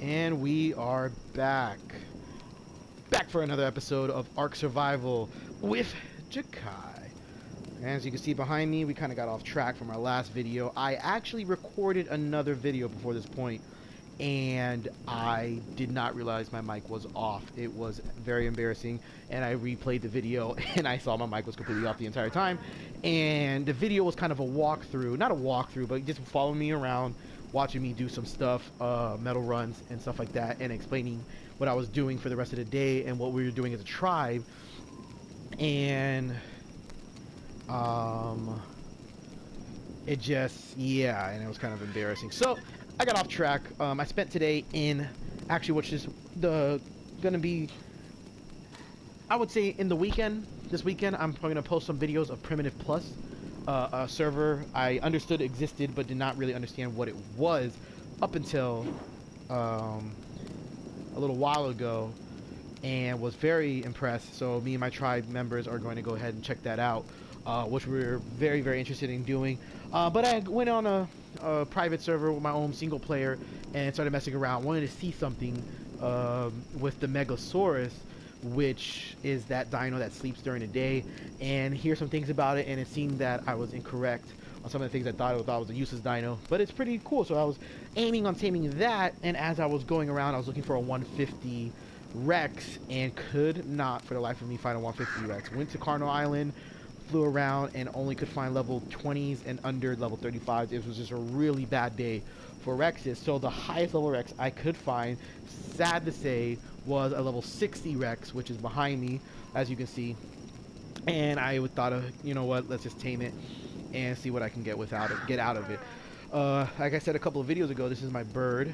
And we are back. Back for another episode of Ark Survival with Jakai. As you can see behind me, we kind of got off track from our last video. I actually recorded another video before this point, and I did not realize my mic was off. It was very embarrassing, and I replayed the video, and I saw my mic was completely off the entire time. And the video was kind of a walkthrough, not a walkthrough, but just following me around, watching me do some stuff, metal runs and stuff like that, and explaining what I was doing for the rest of the day and what we were doing as a tribe. And it just, yeah, and it was kind of embarrassing. So I got off track. I spent today in, actually, which is gonna be, I would say, in the weekend. This weekend I'm probably gonna post some videos of Primitive Plus, a server I understood existed but did not really understand what it was up until a little while ago, and was very impressed. So me and my tribe members are going to go ahead and check that out, which we're very, very interested in doing. But I went on a private server with my own single player and started messing around. Wanted to see something with the Megasaurus, which is that dino that sleeps during the day, and hear some things about it. And it seemed that I was incorrect on some of the things I thought was a useless dino, but it's pretty cool. So I was aiming on taming that, and as I was going around, I was looking for a 150 Rex and could not for the life of me find a 150 Rex. Went to Cardinal Island, flew around, and only could find level 20s and under level 35s. It was just a really bad day for Rexes. So the highest level Rex I could find, sad to say, was a level 60 Rex, which is behind me, as you can see. And I thought of, you know what, let's just tame it and see what I can get out of it. Like I said a couple of videos ago, this is my bird.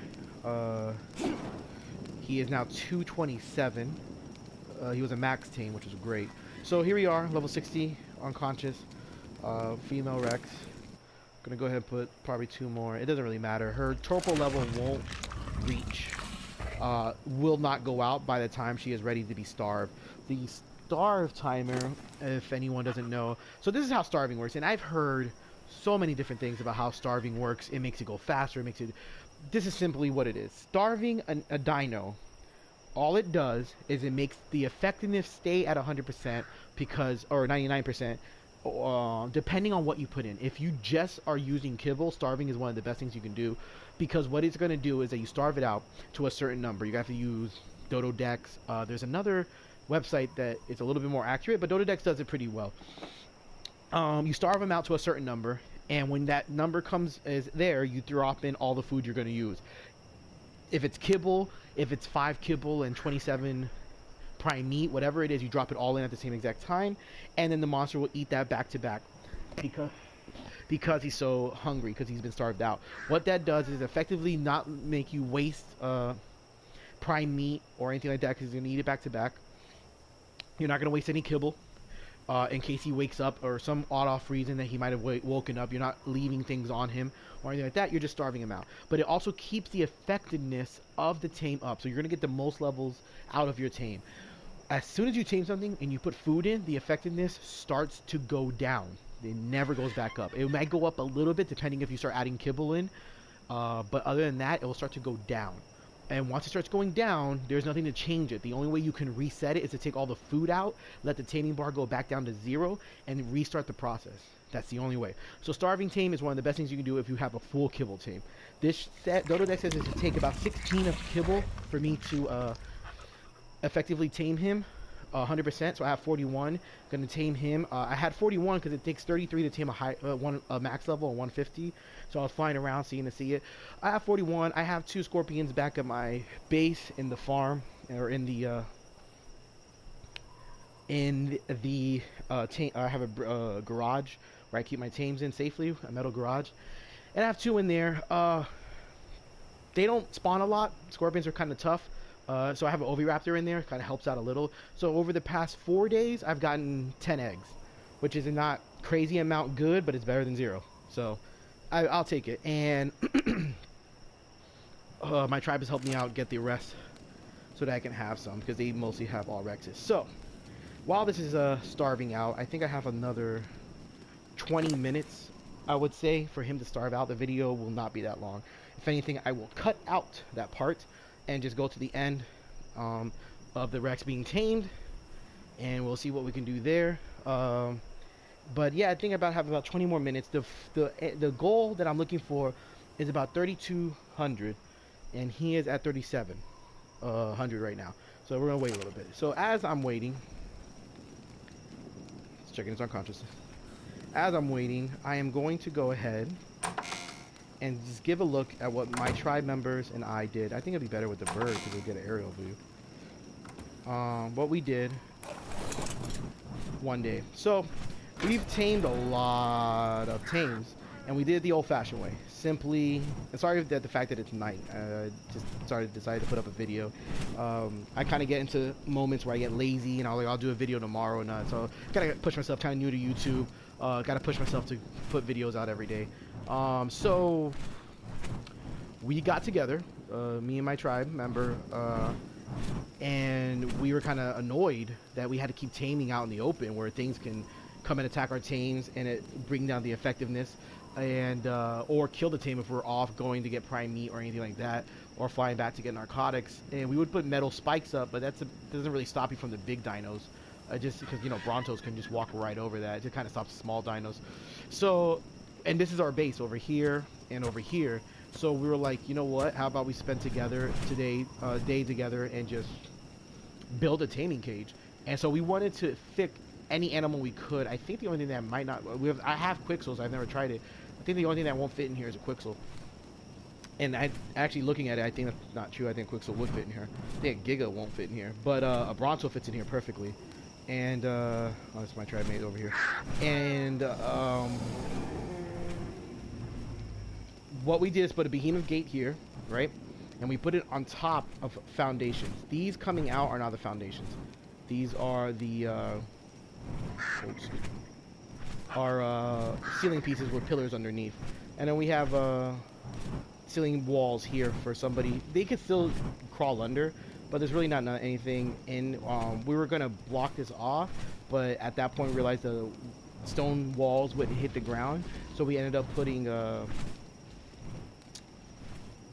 He is now 227. He was a max tame, which was great. So here we are, level 60, unconscious, female Rex. Gonna go ahead and put probably 2 more. It doesn't really matter. Her torpor level won't reach, will not go out by the time she is ready to be starved. The starve timer, if anyone doesn't know, so this is how starving works, and I've heard so many different things about how starving works. It makes it go faster, this is simply what it is. Starving a dino, all it does is it makes the effectiveness stay at 100% because, or 99%, depending on what you put in. If you just are using kibble, starving is one of the best things you can do, because what it's going to do is that you starve it out to a certain number. You have to use Dododex. There's another website that is a little bit more accurate, but Dododex does it pretty well. You starve them out to a certain number, and when that number is there, you drop in all the food you're going to use. If it's kibble, if it's 5 kibble and 27 prime meat, whatever it is, you drop it all in at the same exact time, and then the monster will eat that back to back because he's so hungry, because he's been starved out. What that does is effectively not make you waste prime meat or anything like that, because he's going to eat it back to back. You're not going to waste any kibble. In case he wakes up or some odd-off reason that he might have woken up, you're not leaving things on him or anything like that. You're just starving him out. But it also keeps the effectiveness of the tame up, so you're going to get the most levels out of your tame. As soon as you tame something and you put food in, the effectiveness starts to go down. It never goes back up. It might go up a little bit depending if you start adding kibble in, but other than that, it will start to go down. And once it starts going down, there's nothing to change it. The only way you can reset it is to take all the food out, let the taming bar go back down to 0, and restart the process. That's the only way. So starving tame is one of the best things you can do if you have a full kibble tame. This set, Dododex says it to take about 16 of kibble for me to effectively tame him 100%. So I have 41. Gonna tame him. I had 41 because it takes 33 to tame a max level of 150. So I was flying around seeing to see it. I have 41. I have 2 scorpions back at my base in the farm, or in the I have a garage where I keep my tames in safely, a metal garage, and I have 2 in there. They don't spawn a lot. Scorpions are kind of tough. So I have an oviraptor in there, kind of helps out a little. So over the past 4 days, I've gotten 10 eggs, which is a not crazy amount good, but it's better than 0. So I'll take it. And my tribe has helped me out get the rest so that I can have some, because they mostly have all Rexes. So while this is starving out, I think I have another 20 minutes, I would say, for him to starve out. The video will not be that long. If anything, I will cut out that part and just go to the end of the Rex being tamed, and we'll see what we can do there. But yeah, I think about having about 20 more minutes. The goal that I'm looking for is about 3,200, and he is at 3,700 right now. So we're gonna wait a little bit. So as I'm waiting, let's checking his unconsciousness. As I'm waiting, I am going to go ahead and just give a look at what my tribe members and I did. I think it'd be better with the bird because we'll get an aerial view. What we did one day. So we've tamed a lot of tames, and we did it the old-fashioned way. Simply, and sorry that the fact that it's night. Just decided to put up a video. I kind of get into moments where I get lazy, and I'll do a video tomorrow, and so gotta push myself. Kind of new to YouTube. Gotta push myself to put videos out every day. So we got together, me and my tribe member, and we were kind of annoyed that we had to keep taming out in the open where things can come and attack our tames and it bring down the effectiveness, and or kill the tame if we're off going to get prime meat or anything like that, or flying back to get narcotics. And we would put metal spikes up, but doesn't really stop you from the big dinos. Just because, you know, Brontos can just walk right over that. It just kind of stops small dinos. So, and this is our base over here and over here. So we were like, you know what? How about we spend day together and just build a taming cage? And so we wanted to pick any animal we could. I think the only thing that might not, I have Quixels. I've never tried it. I think the only thing that won't fit in here is a Quixel. And I actually looking at it, I think that's not true. I think Quixel would fit in here. I think a Giga won't fit in here, but a Bronto fits in here perfectly. And oh, that's my tribe mate over here. And what we did is put a behemoth gate here, right? And we put it on top of foundations. These coming out are not the foundations. These are the ceiling pieces with pillars underneath. And then we have ceiling walls here for somebody. They could still crawl under, but there's really not anything in. We were gonna block this off, but at that point we realized the stone walls wouldn't hit the ground, so we ended up putting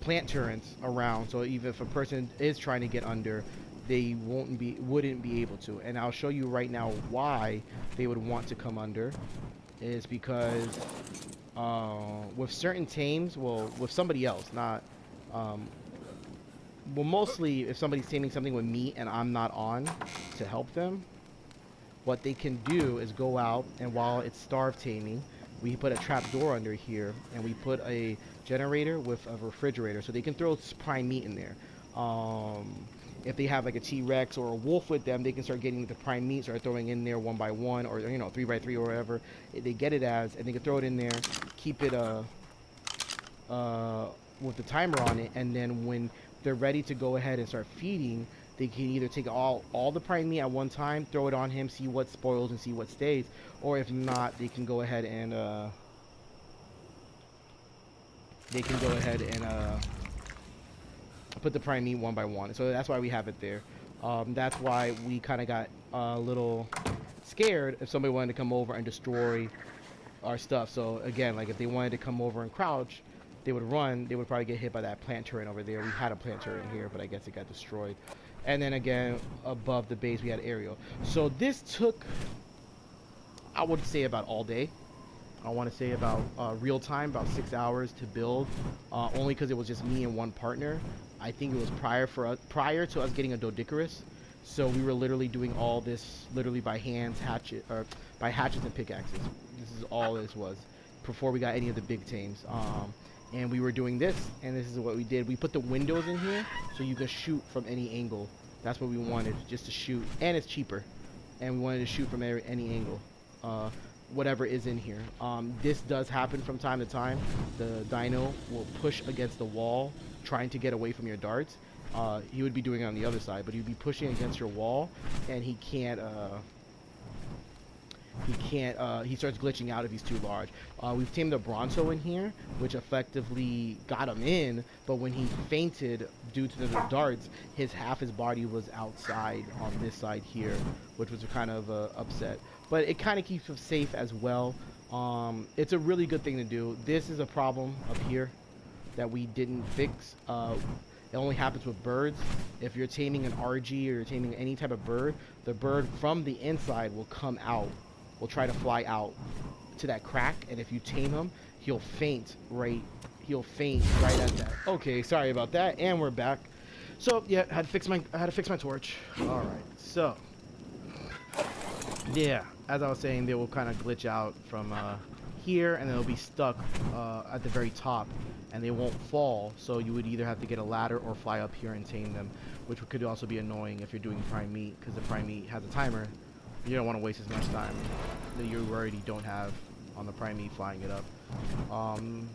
plant turrets around, so even if a person is trying to get under, they wouldn't be able to. And I'll show you right now why they would want to come under. Is because with certain tames, well, with somebody else, not well, mostly if somebody's taming something with me and I'm not on to help them, what they can do is go out, and while it's starved taming, we put a trap door under here, and we put a generator with a refrigerator, so they can throw prime meat in there. If they have like a T-Rex or a wolf with them, they can start getting the prime meat, start throwing in there 1 by 1, or, you know, 3 by 3 or whatever they get it as, and they can throw it in there, keep it with the timer on it, and then when they're ready to go ahead and start feeding, they can either take all the prime meat at one time, throw it on him, see what spoils and see what stays, or if not, they can go ahead and put the prime meat 1 by 1. So that's why we have it there. That's why we kind of got a little scared if somebody wanted to come over and destroy our stuff. So again, like if they wanted to come over and crouch, they would run. They would probably get hit by that plant turret over there. We had a plant turret in here, but I guess it got destroyed. And then again, above the base, we had aerial. So this took, I would say, about all day. I want to say about real time, about 6 hours to build, only because it was just me and one partner. I think it was prior to us getting a Doedicurus. So we were literally doing all this literally by hands, by hatchets and pickaxes. This is all this was before we got any of the big tames. And we were doing this, and this is what we did. We put the windows in here so you can shoot from any angle. That's what we wanted, just to shoot, and it's cheaper. And we wanted to shoot from any angle, whatever is in here. This does happen from time to time. The dino will push against the wall, trying to get away from your darts. He would be doing it on the other side, but he'd be pushing against your wall, and he can't. He starts glitching out if he's too large. We've tamed a Bronto in here, which effectively got him in, but when he fainted due to the darts, half his body was outside on this side here, which was kind of upset. But it kind of keeps him safe as well. It's a really good thing to do. This is a problem up here that we didn't fix. It only happens with birds. If you're taming an RG or you're taming any type of bird, the bird from the inside will come out, will try to fly out to that crack, and if you tame him, he'll faint right. He'll faint right at that. Okay, sorry about that, and we're back. So yeah, I had to fix my torch. All right, so yeah, as I was saying, they will kind of glitch out from here, and they'll be stuck at the very top, and they won't fall. So you would either have to get a ladder or fly up here and tame them, which could also be annoying if you're doing prime meat, because the prime meat has a timer. You don't want to waste as much time that you already don't have on the prime meat flying it up.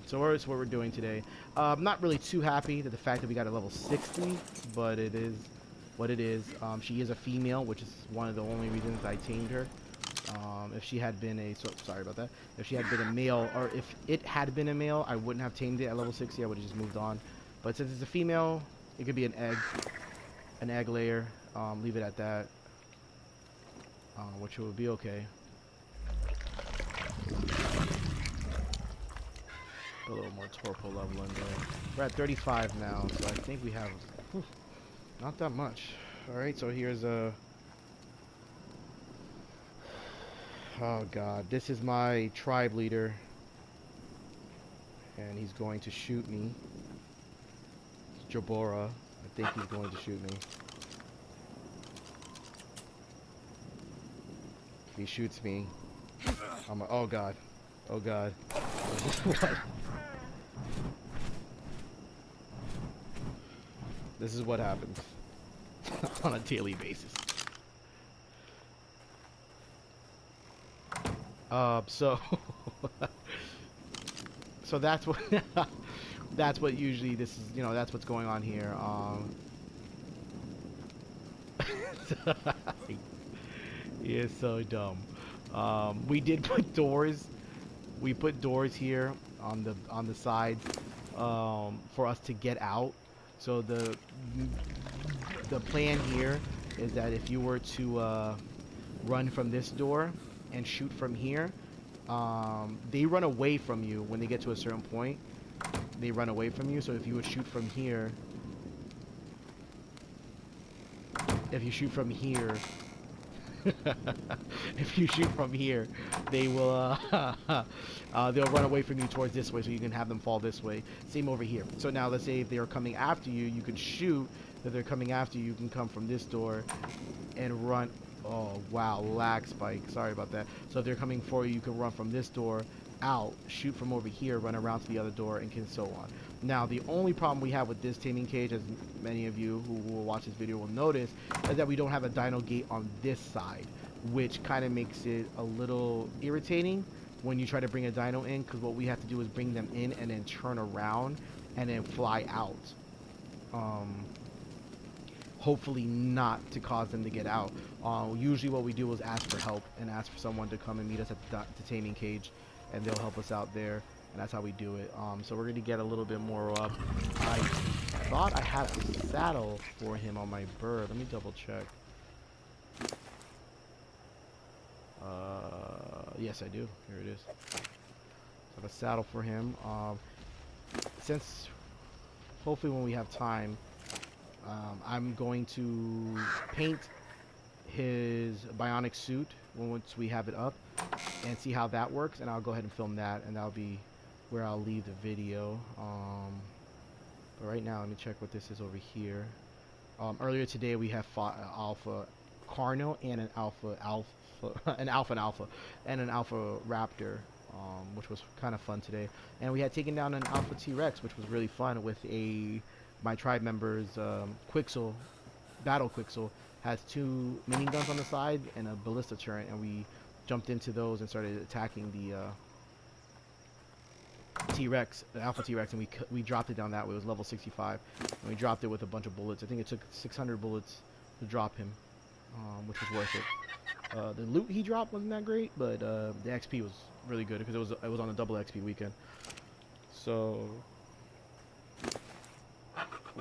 So that's what we're doing today. I'm not really too happy that the fact that we got a level 60, but it is what it is. She is a female, which is one of the only reasons I tamed her. If she had been sorry about that. If she had been a male, or if it had been a male, I wouldn't have tamed it at level 60. I would have just moved on. But since it's a female, it could be an egg layer. Leave it at that, which will be okay. A little more torpo level in there. We're at 35 now, so I think we have not that much. Alright, so here's a... Oh god, this is my tribe leader. And he's going to shoot me. It's Jabora. I think he's going to shoot me. If he shoots me, I'm oh god. Oh god. What? This is what happens on a daily basis. So so that's what that's what usually this is, you know, that's what's going on here. He is so dumb. We did put doors. We put doors here on the sides for us to get out. So the plan here is that if you were to run from this door and shoot from here, they run away from you when they get to a certain point. They run away from you. So if you would shoot from here, if you shoot from here, if you shoot from here, they will they'll run away from you towards this way, so you can have them fall this way. Same over here. So now let's say if they are coming after you, you can shoot. If they're coming after you, you can come from this door and run. Oh wow, lag spike, sorry about that. So if they're coming for you, you can run from this door out, shoot from over here, run around to the other door, and can so on. Now the only problem we have with this taming cage, as many of you who will watch this video will notice, is that we don't have a dino gate on this side, which kind of makes it a little irritating when you try to bring a dino in, because what we have to do is bring them in and then turn around and then fly out. Hopefully not to cause them to get out. Usually what we do is ask for help and ask for someone to come and meet us at the taming cage, and they'll help us out there, and that's how we do it. So we're going to get a little bit more up. I thought I had a saddle for him on my bird. Let me double check. Yes, I do. Here it is. I have a saddle for him. Since hopefully when we have time, I'm going to paint his bionic suit once we have it up and see how that works, and I'll go ahead and film that, and that'll be where I'll leave the video. But right now, let me check what this is over here. Earlier today we have fought Alpha Carno and an Alpha and an Alpha Raptor, which was kind of fun today. And we had taken down an Alpha T-Rex, which was really fun with my tribe members. Quixel, Battle Quixel, has 2 mini guns on the side and a ballista turret, and we jumped into those and started attacking the T-Rex, the Alpha T-Rex, and we dropped it down that way. It was level 65, and we dropped it with a bunch of bullets. I think it took 600 bullets to drop him, which was worth it. The loot he dropped wasn't that great, but the XP was really good because it was on a double XP weekend. So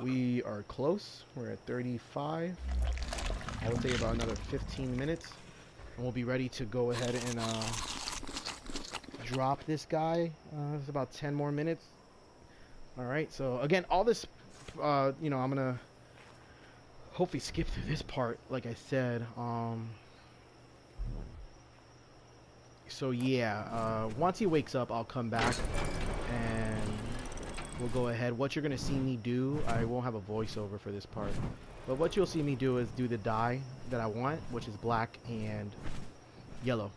we are close. We're at 35. I would say about another 15 minutes, and we'll be ready to go ahead and drop this guy. It's about 10 more minutes. All right. So again, all this you know, I'm gonna hopefully skip through this part, like I said. So yeah, once he wakes up, I'll come back and we'll go ahead. What you're gonna see me do, I won't have a voiceover for this part, but what you'll see me do is do the dye that I want, which is black and yellow.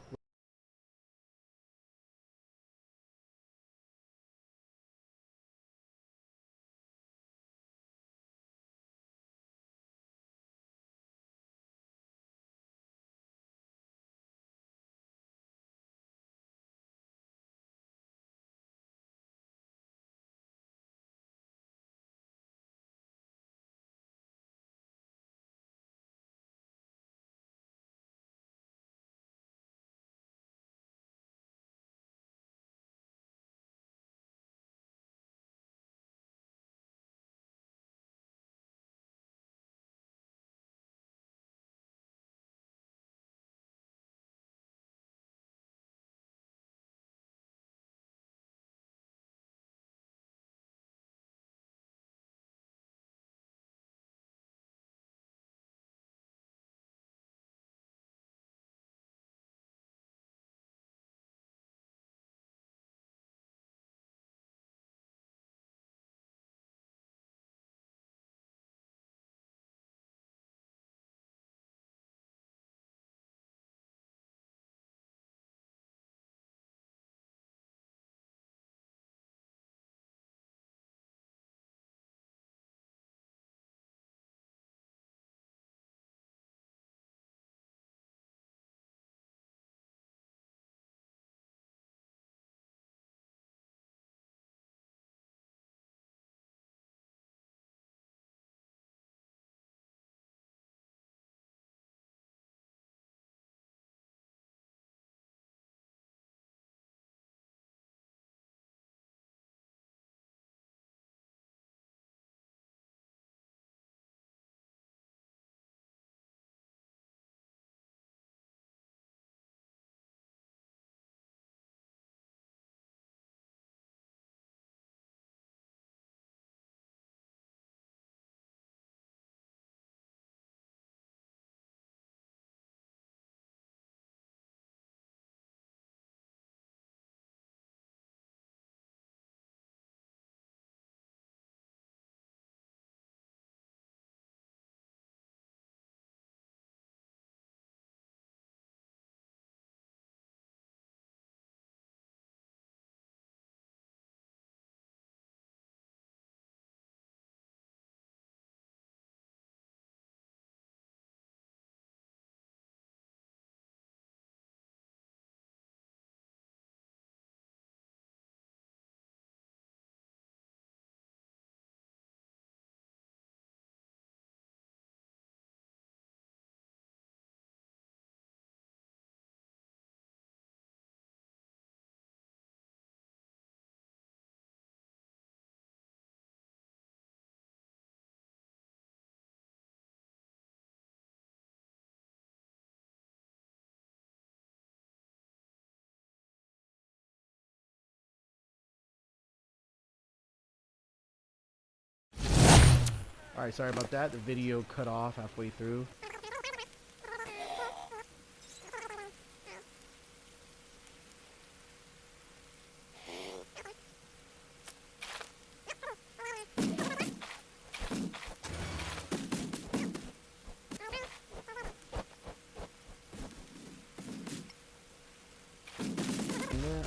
Alright, sorry about that. The video cut off halfway through.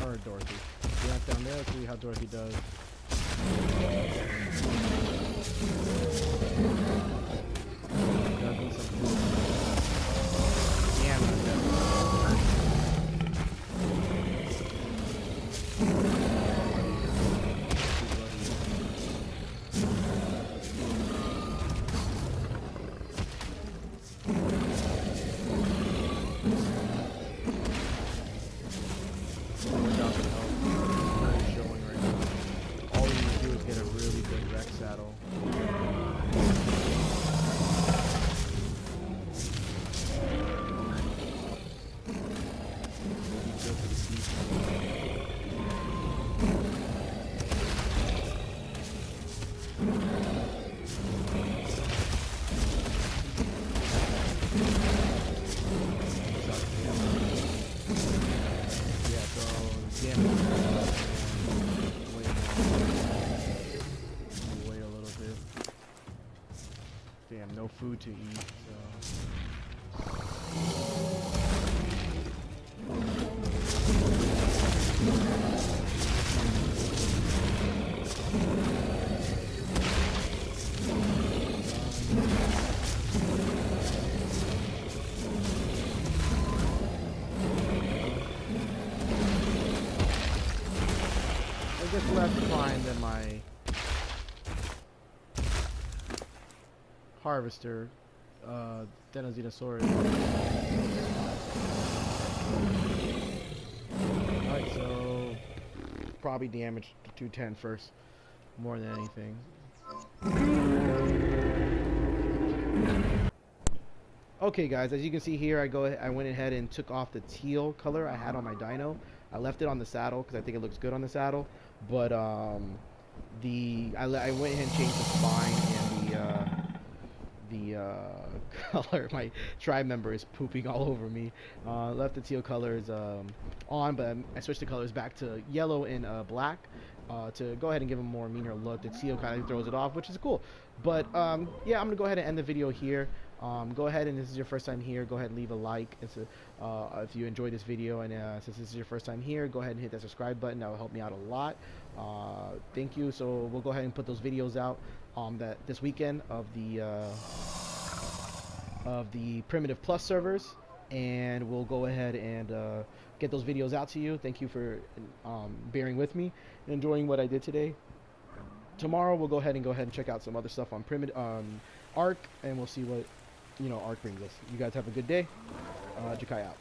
Or Dorothy. Get down there, see how Dorothy does. food to eat. So. I guess less fine than my harvester, Denozenosaurus. Alright, so probably damage to 210 first, more than anything. Okay guys, as you can see here, I went ahead and took off the teal color I had on my dino. I left it on the saddle because I think it looks good on the saddle, but I went ahead and changed the spine and the color. My tribe member is pooping all over me. Left the teal colors on, but I switched the colors back to yellow and black to go ahead and give them a more meaner look. The teal kind of throws it off, which is cool. But yeah, I'm gonna go ahead and end the video here. Go ahead, and this is your first time here, go ahead and leave a like. If you enjoyed this video, and since this is your first time here, go ahead and hit that subscribe button. That will help me out a lot. Thank you. So we'll go ahead and put those videos out this weekend of the Primitive Plus servers, and we'll go ahead and get those videos out to you. Thank you for bearing with me and enjoying what I did today. Tomorrow we'll go ahead and check out some other stuff on Ark, and we'll see what Ark brings us. You guys have a good day. Jakai out.